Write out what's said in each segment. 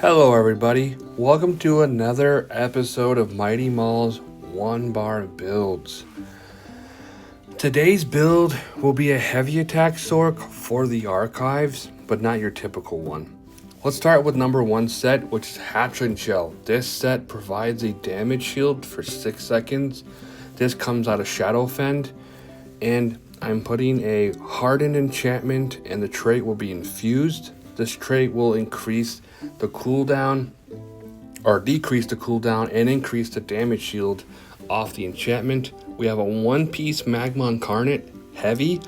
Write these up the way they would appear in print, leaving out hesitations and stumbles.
Hello, everybody. Welcome to another episode of Mighty Mall's One Bar Builds. Today's build will be a heavy attack Sorc for the archives, but not your typical one. Let's start with number one set, which is Hatchling Shell. This set provides a damage shield for 6 seconds. This comes out of Shadowfend, and I'm putting a hardened enchantment, and the trait will be infused. This trait will increase the cooldown, or decrease the cooldown, and increase the damage shield off the enchantment. We have a one-piece Magma Incarnate heavy,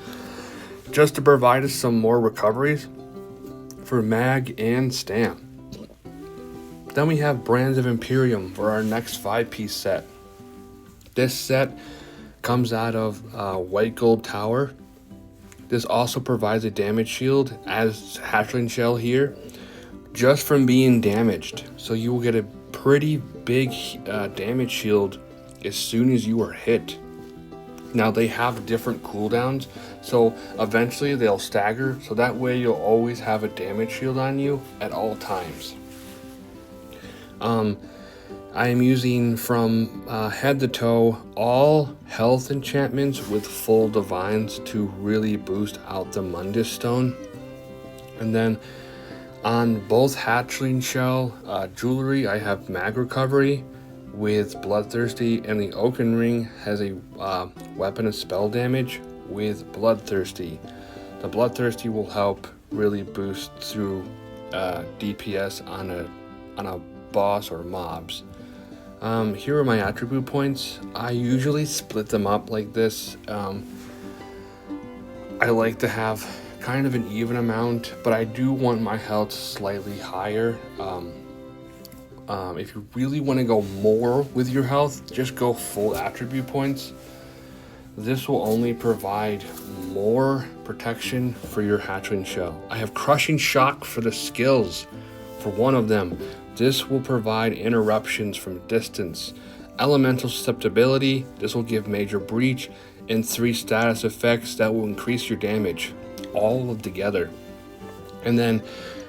just to provide us some more recoveries for mag and stam. Then we have Brands of Imperium for our next 5-piece set. This set comes out of White Gold Tower. This also provides a damage shield as Hatchling Shell here, just from being damaged. So you will get a pretty big damage shield as soon as you are hit. Now they have different cooldowns, so eventually they'll stagger, so that way you'll always have a damage shield on you at all times. I am using from head to toe all health enchantments with full divines to really boost out the Mundus Stone. And then on both Hatchling Shell jewelry, I have mag recovery with Bloodthirsty, and the Oaken Ring has a weapon of spell damage with Bloodthirsty. The Bloodthirsty will help really boost through DPS on a boss or mobs. Here are my attribute points. I usually split them up like this. I like to have kind of an even amount, but I do want my health slightly higher. If you really want to go more with your health, just go full attribute points. This will only provide more protection for your Hatchling Shell. I have Crushing Shock for the skills for one of them. This will provide interruptions from distance. Elemental Susceptibility, this will give major breach, and 3 status effects that will increase your damage, all together. And then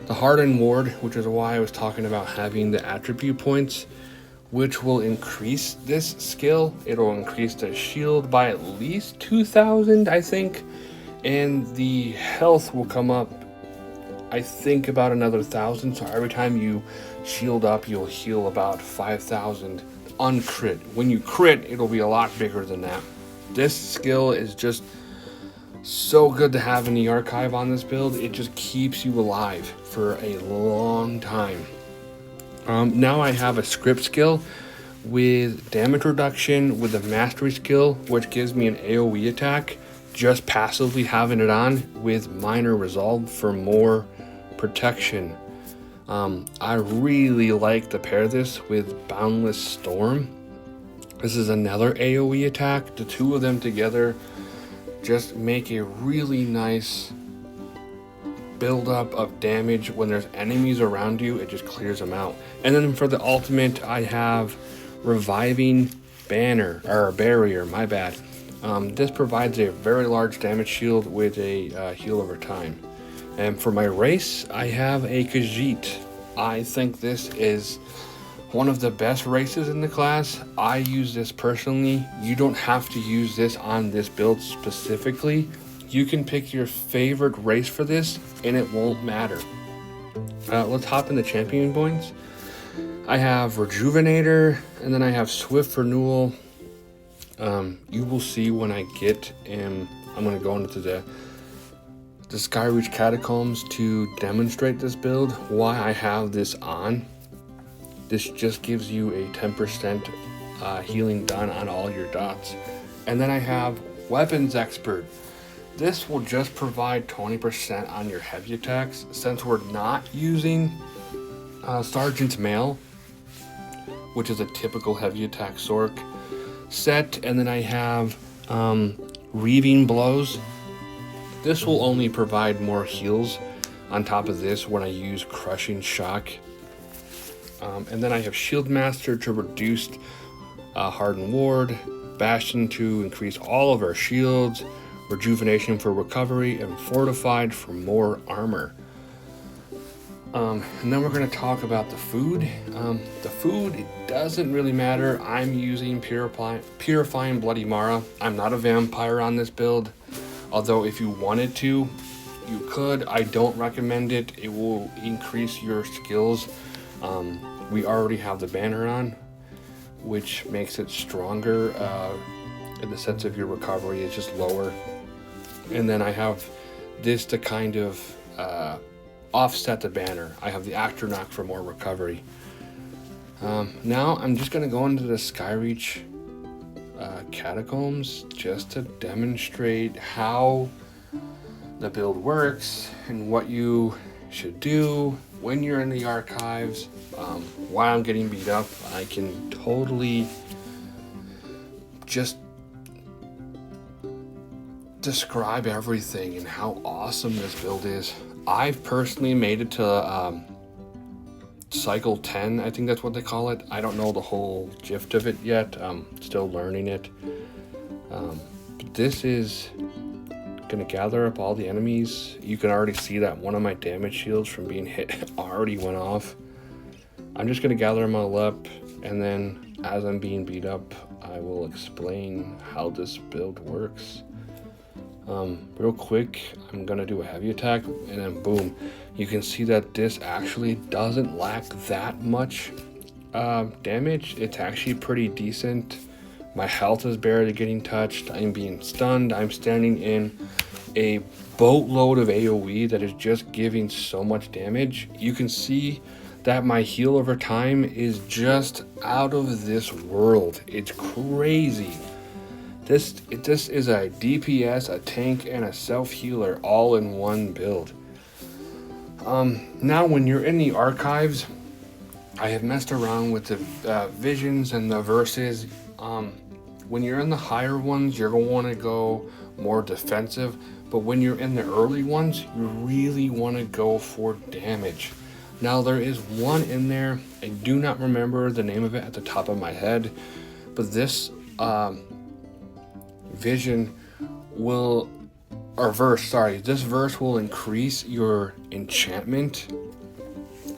the Hardened Ward, which is why I was talking about having the attribute points, which will increase this skill. It'll increase the shield by at least 2,000, I think, and the health will come up, I think, about another 1,000. So every time you shield up, you'll heal about 5,000 on crit. When you crit, it'll be a lot bigger than that. This skill is just so good to have in the archive on this build. It just keeps you alive for a long time. Now I have a script skill with damage reduction with a mastery skill, which gives me an AoE attack, just passively having it on, with minor resolve for more protection. I really like to pair this with Boundless Storm. This is another AoE attack. The two of them together just make a really nice buildup of damage. When there's enemies around you, it just clears them out. And then for the ultimate, I have Reviving Barrier, my bad. This provides a very large damage shield with a heal over time. And for my race, I have a Khajiit. I think this is one of the best races in the class. I use this personally. You don't have to use this on this build specifically. You can pick your favorite race for this and it won't matter. Let's hop into champion points. I have Rejuvenator, and then I have Swift Renewal. You will see when I get in. I'm going to go into the Skyreach Catacombs to demonstrate this build, why I have this on. This just gives you a 10% healing done on all your dots. And then I have Weapons Expert. This will just provide 20% on your heavy attacks, since we're not using Sergeant's Mail, which is a typical heavy attack Sorc set. And then I have Reaving Blows. This will only provide more heals on top of this when I use Crushing Shock. And then I have Shield Master to reduce Hardened Ward, Bastion to increase all of our shields, Rejuvenation for recovery, and Fortified for more armor. And then we're going to talk about the food. The food, it doesn't really matter. I'm using Purifying Bloody Mara. I'm not a vampire on this build, although if you wanted to, you could. I don't recommend it. It will increase your skills. We already have the banner on, which makes it stronger in the sense of your recovery is just lower. And then I have this to kind of offset the banner. I have the Actronaut for more recovery. Now I'm just going to go into the Skyreach catacombs just to demonstrate how the build works and what you should do when you're in the archives. While I'm getting beat up, I can totally just describe everything and how awesome this build is. I've personally made it to cycle 10, I think that's what they call it. I don't know the whole gist of it yet. I'm still learning it. But this is gonna gather up all the enemies. You can already see that one of my damage shields from being hit already went off. I'm just gonna gather them all up, and then as I'm being beat up, I will explain how this build works. Real quick, I'm gonna do a heavy attack, and then boom, you can see that this actually doesn't lack that much damage. It's actually pretty decent. My health is barely getting touched. I'm being stunned. I'm standing in a boatload of AoE that is just giving so much damage. You can see that my heal over time is just out of this world. It's crazy. This is a DPS, a tank, and a self-healer all in one build. Now when you're in the archives, I have messed around with the visions and the verses. When you're in the higher ones, you're going to want to go more defensive, but when you're in the early ones, you really want to go for damage. Now there is one in there, I do not remember the name of it at the top of my head, but this vision will, or verse, sorry, this verse will increase your enchantment,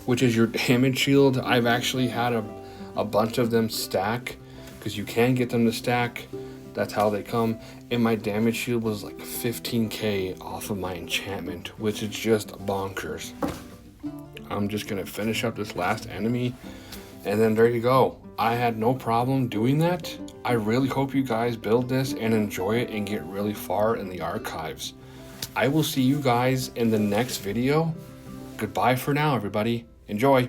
which is your damage shield. I've actually had a bunch of them stack, because you can get them to stack. That's how they come. And my damage shield was like 15k off of my enchantment, which is just bonkers. I'm just gonna finish up this last enemy, and then there you go. I had no problem doing that. I really hope you guys build this and enjoy it and get really far in the archives. I will see you guys in the next video. Goodbye for now, everybody. Enjoy.